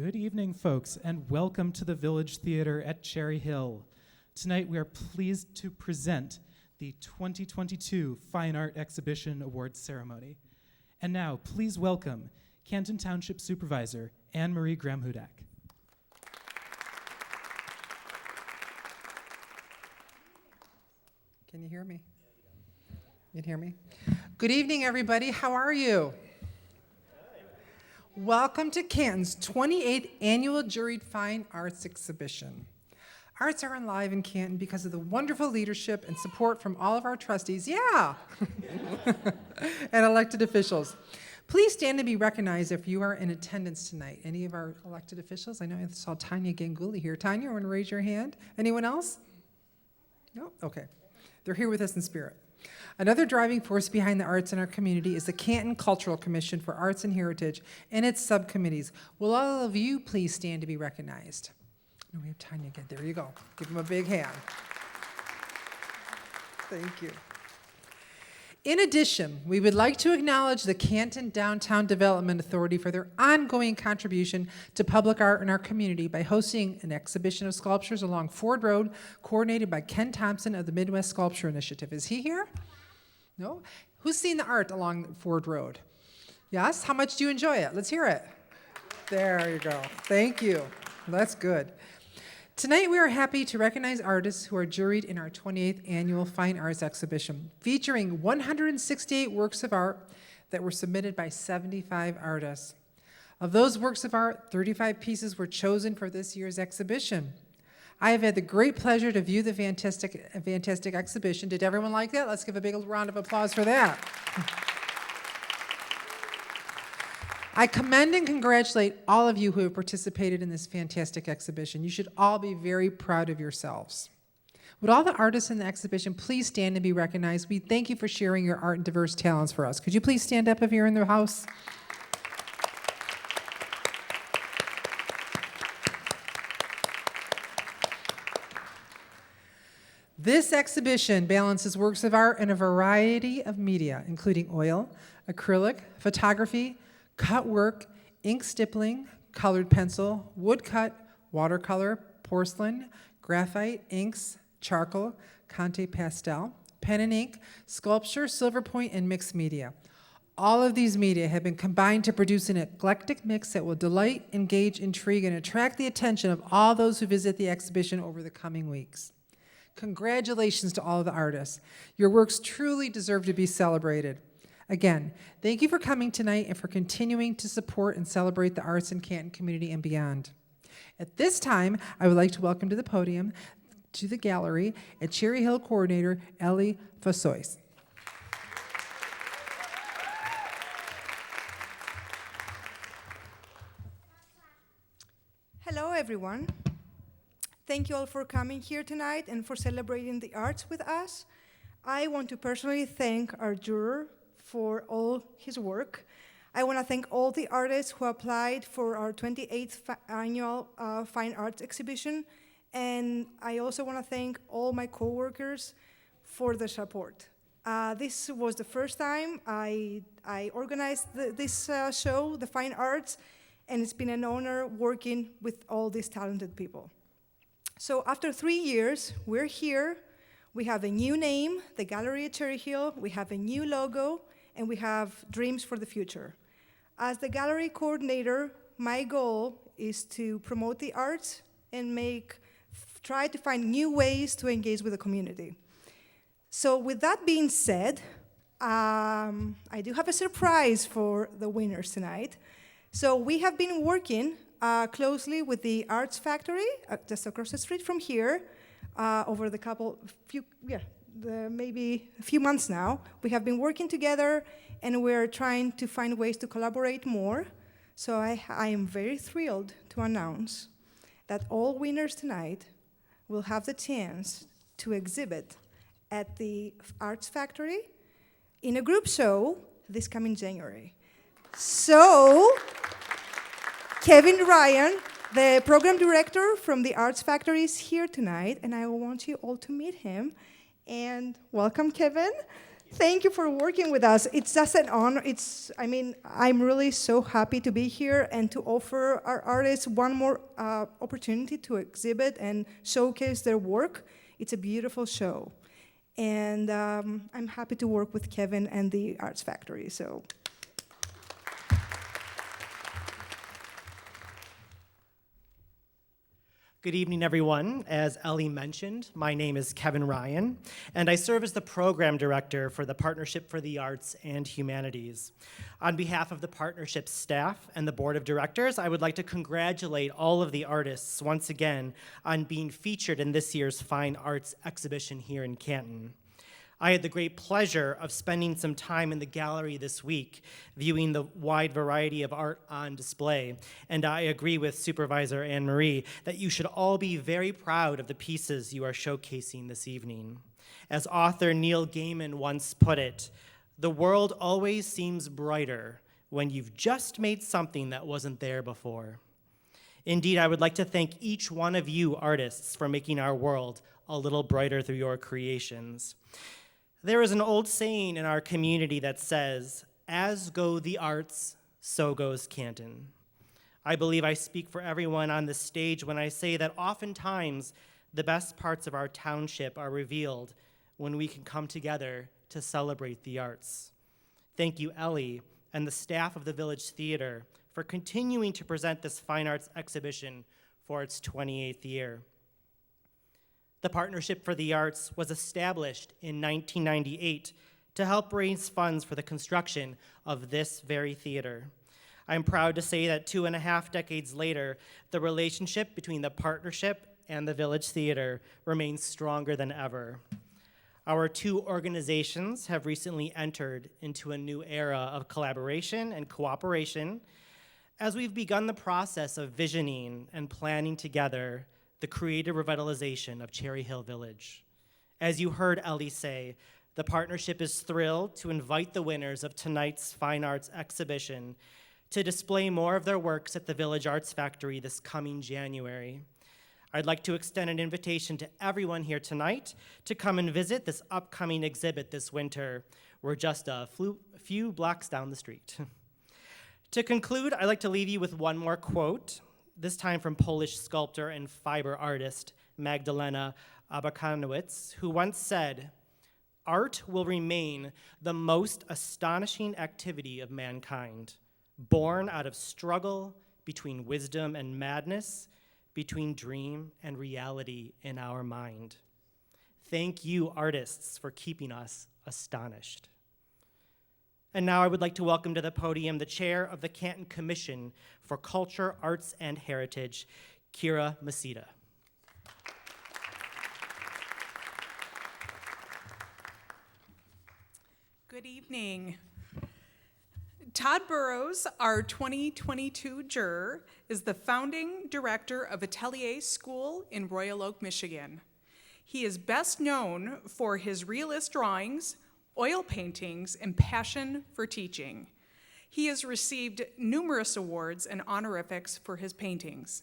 Good evening, folks, and welcome to the Village Theater at Cherry Hill. Tonight, we are pleased to present the 2022 Fine Art Exhibition Awards Ceremony. And now, please welcome Canton Township Supervisor Anne-Marie Graham-Hudak. Can you hear me? You can hear me? Good evening, everybody. How are you? Welcome to Canton's 28th Annual Juried Fine Arts Exhibition. Arts are alive in Canton because of the wonderful leadership and support from all of our trustees, and elected officials. Please stand to be recognized if you are in attendance tonight. Any of our elected officials? I know I saw Tanya Ganguly here. Tanya, you want to raise your hand? Anyone else? No? Okay. They're here with us in spirit. Another driving force behind the arts in our community is the Canton Cultural Commission for Arts and Heritage and its subcommittees. Will all of you please stand to be recognized? No, we have Tanya again. There you go. Give them a big hand. Thank you. In addition, we would like to acknowledge the Canton Downtown Development Authority for their ongoing contribution to public art in our community by hosting an exhibition of sculptures along Ford Road, coordinated by Ken Thompson of the Midwest Sculpture Initiative. Is he here? No? Who's seen the art along Ford Road? Yes? How much do you enjoy it? Let's hear it. There you go. Thank you. That's good. Tonight, we are happy to recognize artists who are juried in our 28th Annual Fine Arts Exhibition, featuring 168 works of art that were submitted by 75 artists. Of those works of art, 35 pieces were chosen for this year's exhibition. I have had the great pleasure to view the fantastic exhibition. Did everyone like that? Let's give a big round of applause for that. I commend and congratulate all of you who have participated in this fantastic exhibition. You should all be very proud of yourselves. Would all the artists in the exhibition please stand and be recognized? We thank you for sharing your art and diverse talents for us. Could you please stand up if you're in the house? This exhibition balances works of art in a variety of media, including oil, acrylic, photography, cut work, ink stippling, colored pencil, woodcut, watercolor, porcelain, graphite, inks, charcoal, Conte pastel, pen and ink, sculpture, silver point, and mixed media. All of these media have been combined to produce an eclectic mix that will delight, engage, intrigue, and attract the attention of all those who visit the exhibition over the coming weeks. Congratulations to all of the artists. Your works truly deserve to be celebrated. Again, thank you for coming tonight and for continuing to support and celebrate the arts in Canton community and beyond. At this time, I would like to welcome to the podium, to the gallery, at Cherry Hill Coordinator Ellie Fassois. Hello, everyone. Thank you all for coming here tonight and for celebrating the arts with us. I want to personally thank our juror for all his work. I want to thank all the artists who applied for our 28th annual Fine Arts Exhibition, and I also want to thank all my coworkers for their support. This was the first time I organized this show, the Fine Arts, and it's been an honor working with all these talented people. So after 3 years, we're here. We have a new name, the Gallery at Cherry Hill. We have a new logo, and we have dreams for the future. As the gallery coordinator, my goal is to promote the arts and try to find new ways to engage with the community. So with that being said, I do have a surprise for the winners tonight. So we have been working closely with the Arts Factory, just across the street from here, over maybe a few months now. We have been working together, and we're trying to find ways to collaborate more. So I am very thrilled to announce that all winners tonight will have the chance to exhibit at the Arts Factory in a group show this coming January. So, Kevin Ryan, the program director from the Arts Factory, is here tonight, and I want you all to meet him. And welcome, Kevin. Thank you for working with us. It's just an honor. I'm really so happy to be here and to offer our artists one more opportunity to exhibit and showcase their work. It's a beautiful show. And I'm happy to work with Kevin and the Arts Factory. So. Good evening, everyone. As Ellie mentioned, my name is Kevin Ryan, and I serve as the program director for the Partnership for the Arts and Humanities. On behalf of the partnership staff and the board of directors, I would like to congratulate all of the artists once again on being featured in this year's Fine Arts exhibition here in Canton. I had the great pleasure of spending some time in the gallery this week, viewing the wide variety of art on display, and I agree with Supervisor Anne Marie that you should all be very proud of the pieces you are showcasing this evening. As author Neil Gaiman once put it, the world always seems brighter when you've just made something that wasn't there before. Indeed, I would like to thank each one of you artists for making our world a little brighter through your creations. There is an old saying in our community that says, "As go the arts, so goes Canton." I believe I speak for everyone on this stage when I say that oftentimes the best parts of our township are revealed when we can come together to celebrate the arts. Thank you, Ellie, and the staff of the Village Theater for continuing to present this fine arts exhibition for its 28th year. The Partnership for the Arts was established in 1998 to help raise funds for the construction of this very theater. I'm proud to say that 2.5 decades later, the relationship between the partnership and the Village Theater remains stronger than ever. Our two organizations have recently entered into a new era of collaboration and cooperation as we've begun the process of visioning and planning together the creative revitalization of Cherry Hill Village. As you heard Ellie say, the partnership is thrilled to invite the winners of tonight's Fine Arts exhibition to display more of their works at the Village Arts Factory this coming January. I'd like to extend an invitation to everyone here tonight to come and visit this upcoming exhibit this winter. We're just a few blocks down the street. To conclude, I'd like to leave you with one more quote, this time from Polish sculptor and fiber artist Magdalena Abakanowicz, who once said, "Art will remain the most astonishing activity of mankind, born out of struggle between wisdom and madness, between dream and reality in our mind." Thank you, artists, for keeping us astonished. And now I would like to welcome to the podium the chair of the Canton Commission for Culture, Arts, and Heritage, Kira Masita. Good evening. Todd Burrows, our 2022 juror, is the founding director of Atelier School in Royal Oak, Michigan. He is best known for his realist drawings, oil paintings, and passion for teaching. He has received numerous awards and honorifics for his paintings.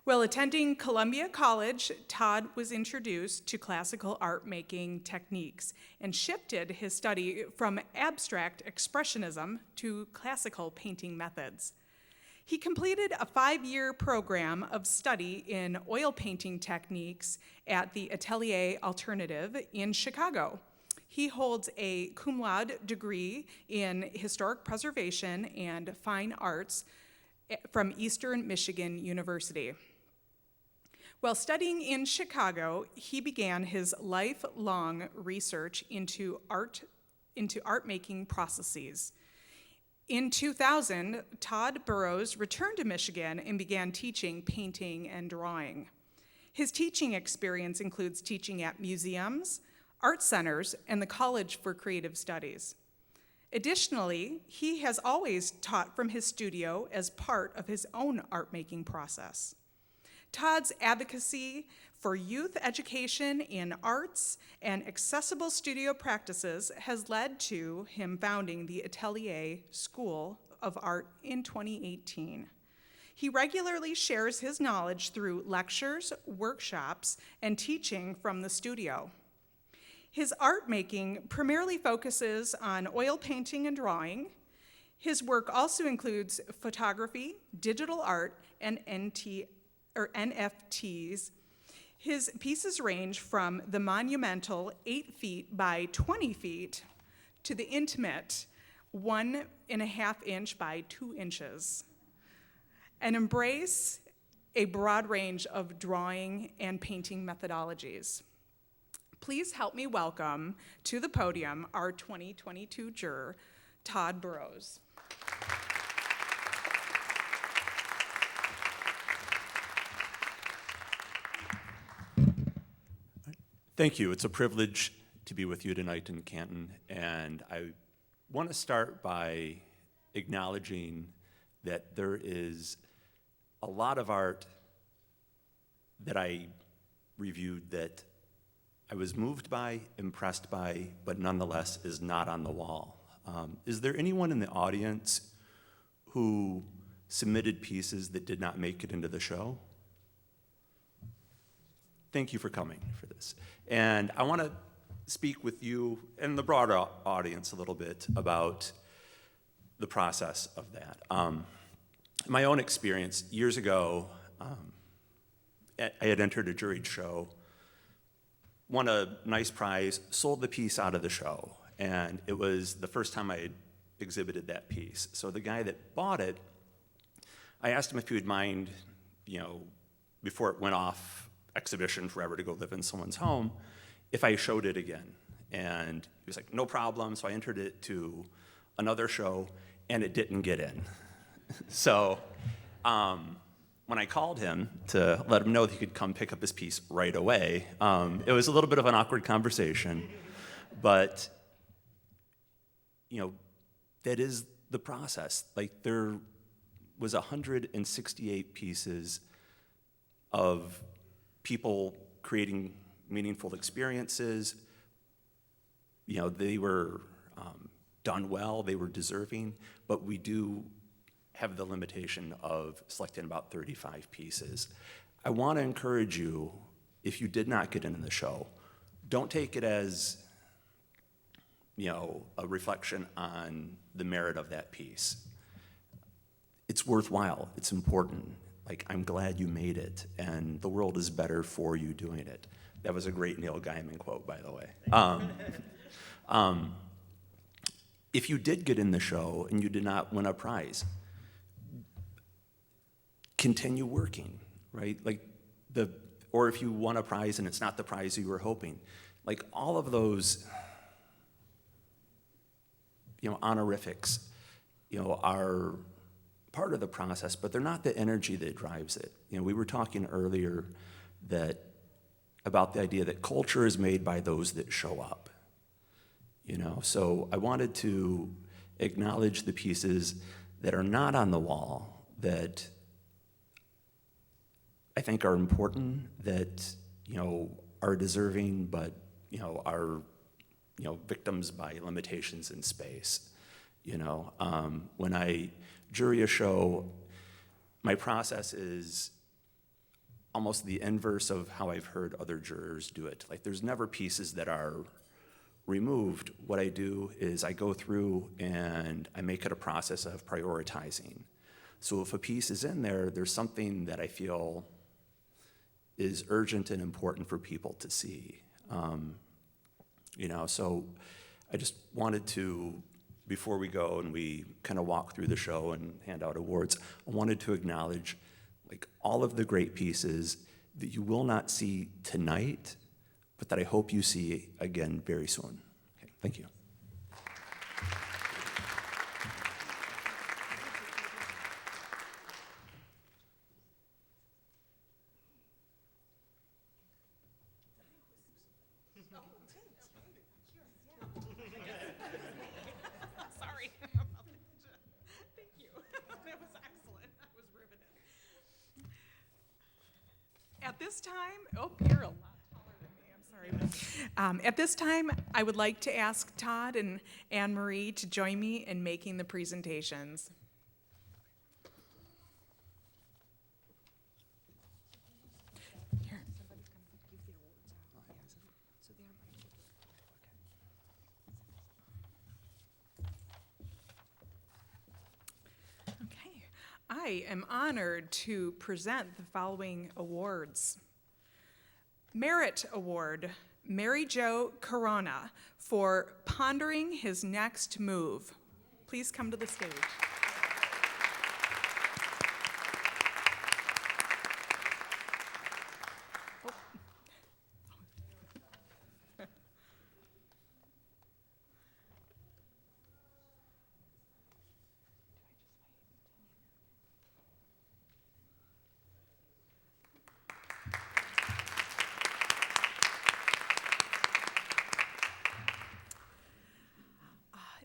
While attending Columbia College, Todd was introduced to classical art making techniques and shifted his study from abstract expressionism to classical painting methods. He completed a 5-year program of study in oil painting techniques at the Atelier Alternative in Chicago. He holds a cum laude degree in historic preservation and fine arts from Eastern Michigan University. While studying in Chicago, he began his lifelong research into art-making processes. In 2000, Todd Burrows returned to Michigan and began teaching painting and drawing. His teaching experience includes teaching at museums, art centers, and the College for Creative Studies. Additionally, he has always taught from his studio as part of his own art-making process. Todd's advocacy for youth education in arts and accessible studio practices has led to him founding the Atelier School of Art in 2018. He regularly shares his knowledge through lectures, workshops, and teaching from the studio. His art making primarily focuses on oil painting and drawing. His work also includes photography, digital art, and NFTs. His pieces range from the monumental 8 feet by 20 feet to the intimate 1.5 inch by 2 inches, and embrace a broad range of drawing and painting methodologies. Please help me welcome to the podium our 2022 juror, Todd Burrows. Thank you. It's a privilege to be with you tonight in Canton, and I want to start by acknowledging that there is a lot of art that I reviewed that I was moved by, impressed by, but nonetheless is not on the wall. Is there anyone in the audience who submitted pieces that did not make it into the show? Thank you for coming for this. And I want to speak with you and the broader audience a little bit about the process of that. My own experience, years ago, I had entered a juried show, won a nice prize, sold the piece out of the show, and it was the first time I had exhibited that piece. So the guy that bought it, I asked him if he would mind, before it went off exhibition forever to go live in someone's home, if I showed it again. And he was like, no problem. So I entered it to another show, and it didn't get in. So when I called him to let him know that he could come pick up his piece right away, it was a little bit of an awkward conversation, but that is the process. Like, there was 168 pieces of people creating meaningful experiences. They were done well, they were deserving, but we do have the limitation of selecting about 35 pieces. I want to encourage you, if you did not get into the show, don't take it as a reflection on the merit of that piece. It's worthwhile, it's important. Like, I'm glad you made it, and the world is better for you doing it. That was a great Neil Gaiman quote, by the way. If you did get in the show and you did not win a prize, continue working, right? Or if you won a prize and it's not the prize you were hoping, like, all of those, honorifics, are part of the process, but they're not the energy that drives it. We were talking earlier about the idea that culture is made by those that show up. So I wanted to acknowledge the pieces that are not on the wall that I think are important, that are deserving, but are victims by limitations in space. When I jury a show, my process is almost the inverse of how I've heard other jurors do it. Like, there's never pieces that are removed. What I do is I go through and I make it a process of prioritizing. So if a piece is in there, there's something that I feel is urgent and important for people to see. So I just wanted to, before we go and we kind of walk through the show and hand out awards, I wanted to acknowledge all of the great pieces that you will not see tonight, but that I hope you see again very soon. Okay, thank you. Sorry. Thank you. That was excellent. That was riveting. At this time, you're a lot taller than me. I'm sorry. At this time, I would like to ask Todd and Anne Marie to join me in making the presentations. Here. I am honored to present the following awards. Merit Award, Mary Jo Corona, for pondering his next move. Please come to the stage.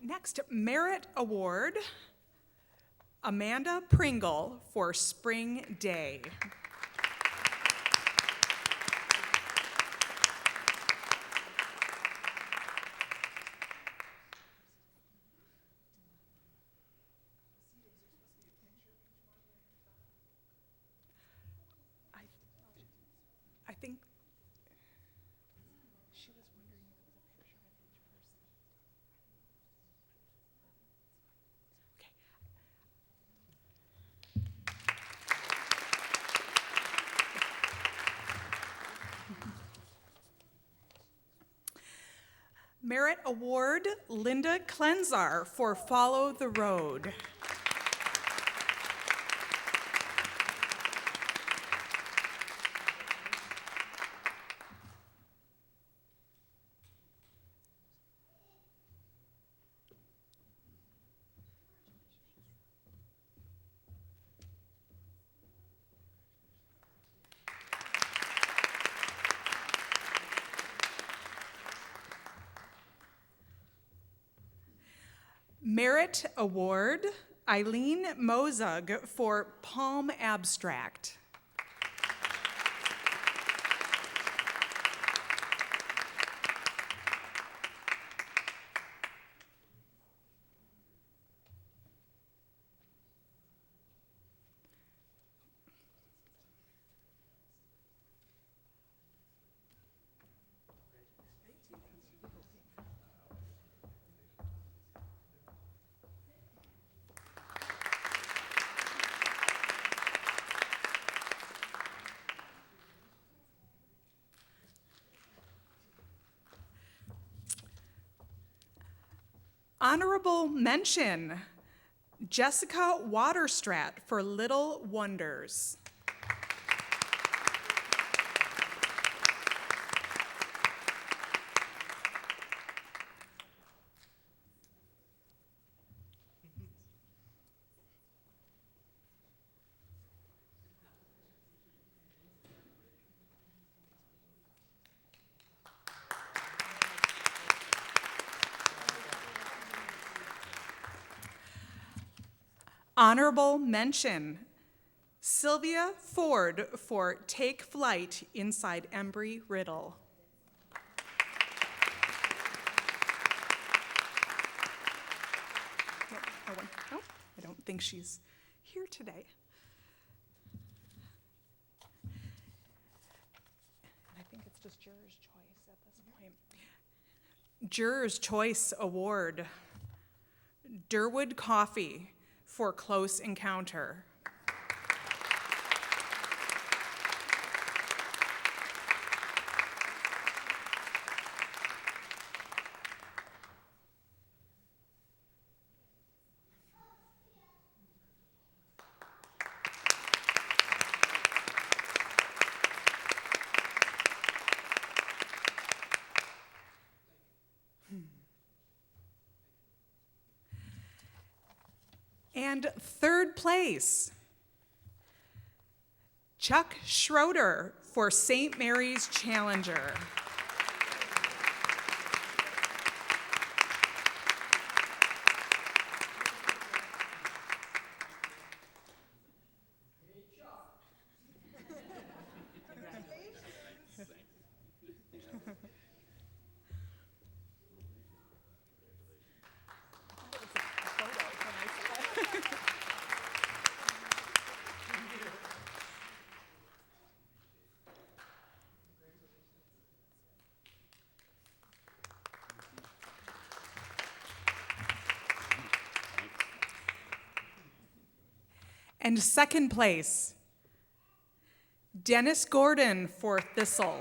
Next, Merit Award, Amanda Pringle for Spring Day. I think she was wondering if it was a picture of each person. Okay. Merit Award, Linda Klenzar for Follow the Road. Merit Award, Eileen Mozug for Palm Abstract. Honorable mention, Jessica Waterstrat for Little Wonders. Honorable mention, Sylvia Ford for Take Flight Inside Embry-Riddle. No, I don't think she's here today. I think it's just Juror's Choice at this point. Juror's Choice Award, Durwood Coffee for Close Encounter. And third place, Chuck Schroeder for St. Mary's Challenger. And second place, Dennis Gordon for Thistle.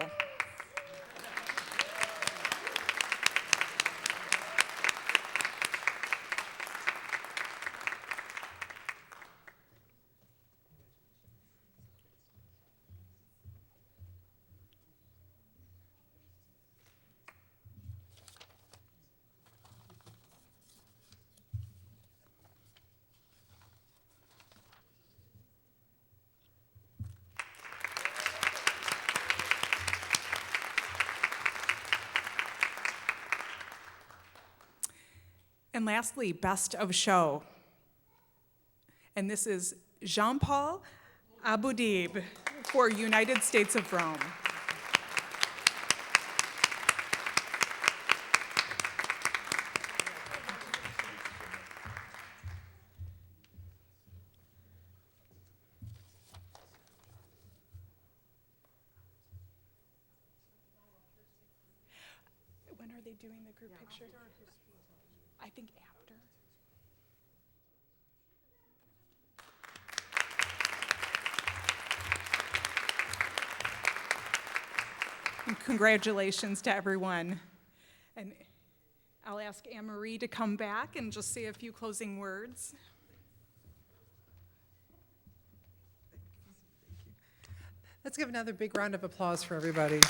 And lastly, best of show. And this is Jean-Paul Aboudib for United States of Rome. When are they doing the group picture? I think after. And congratulations to everyone. And I'll ask Anne-Marie to come back and just say a few closing words. Let's give another big round of applause for everybody.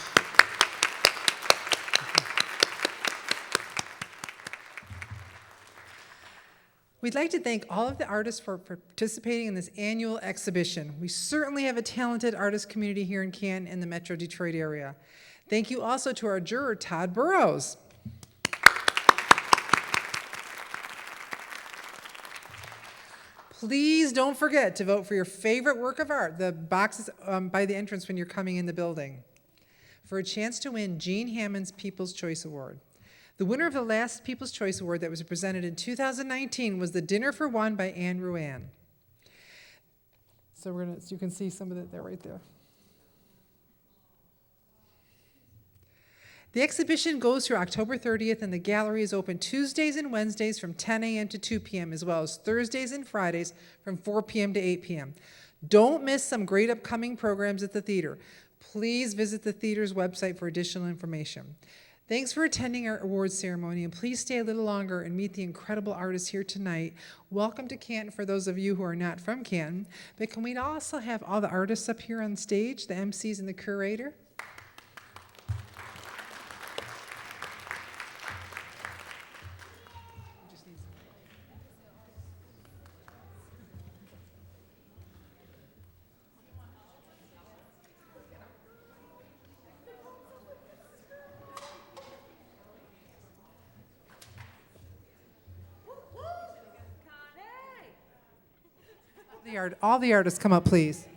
We'd like to thank all of the artists for participating in this annual exhibition. We certainly have a talented artist community here in Canton and the Metro Detroit area. Thank you also to our juror, Todd Burrows. Please don't forget to vote for your favorite work of art, the boxes by the entrance when you're coming in the building, for a chance to win Gene Hammond's People's Choice Award. The winner of the last People's Choice Award that was presented in 2019 was the Dinner for One by Anne Ruan. So you can see some of it there right there. The exhibition goes through October 30th, and the gallery is open Tuesdays and Wednesdays from 10 a.m. to 2 p.m., as well as Thursdays and Fridays from 4 p.m. to 8 p.m. Don't miss some great upcoming programs at the theater. Please visit the theater's website for additional information. Thanks for attending our awards ceremony, and please stay a little longer and meet the incredible artists here tonight. Welcome to Canton for those of you who are not from Canton. But can we also have all the artists up here on stage, the MCs and the curator? All the artists come up, please.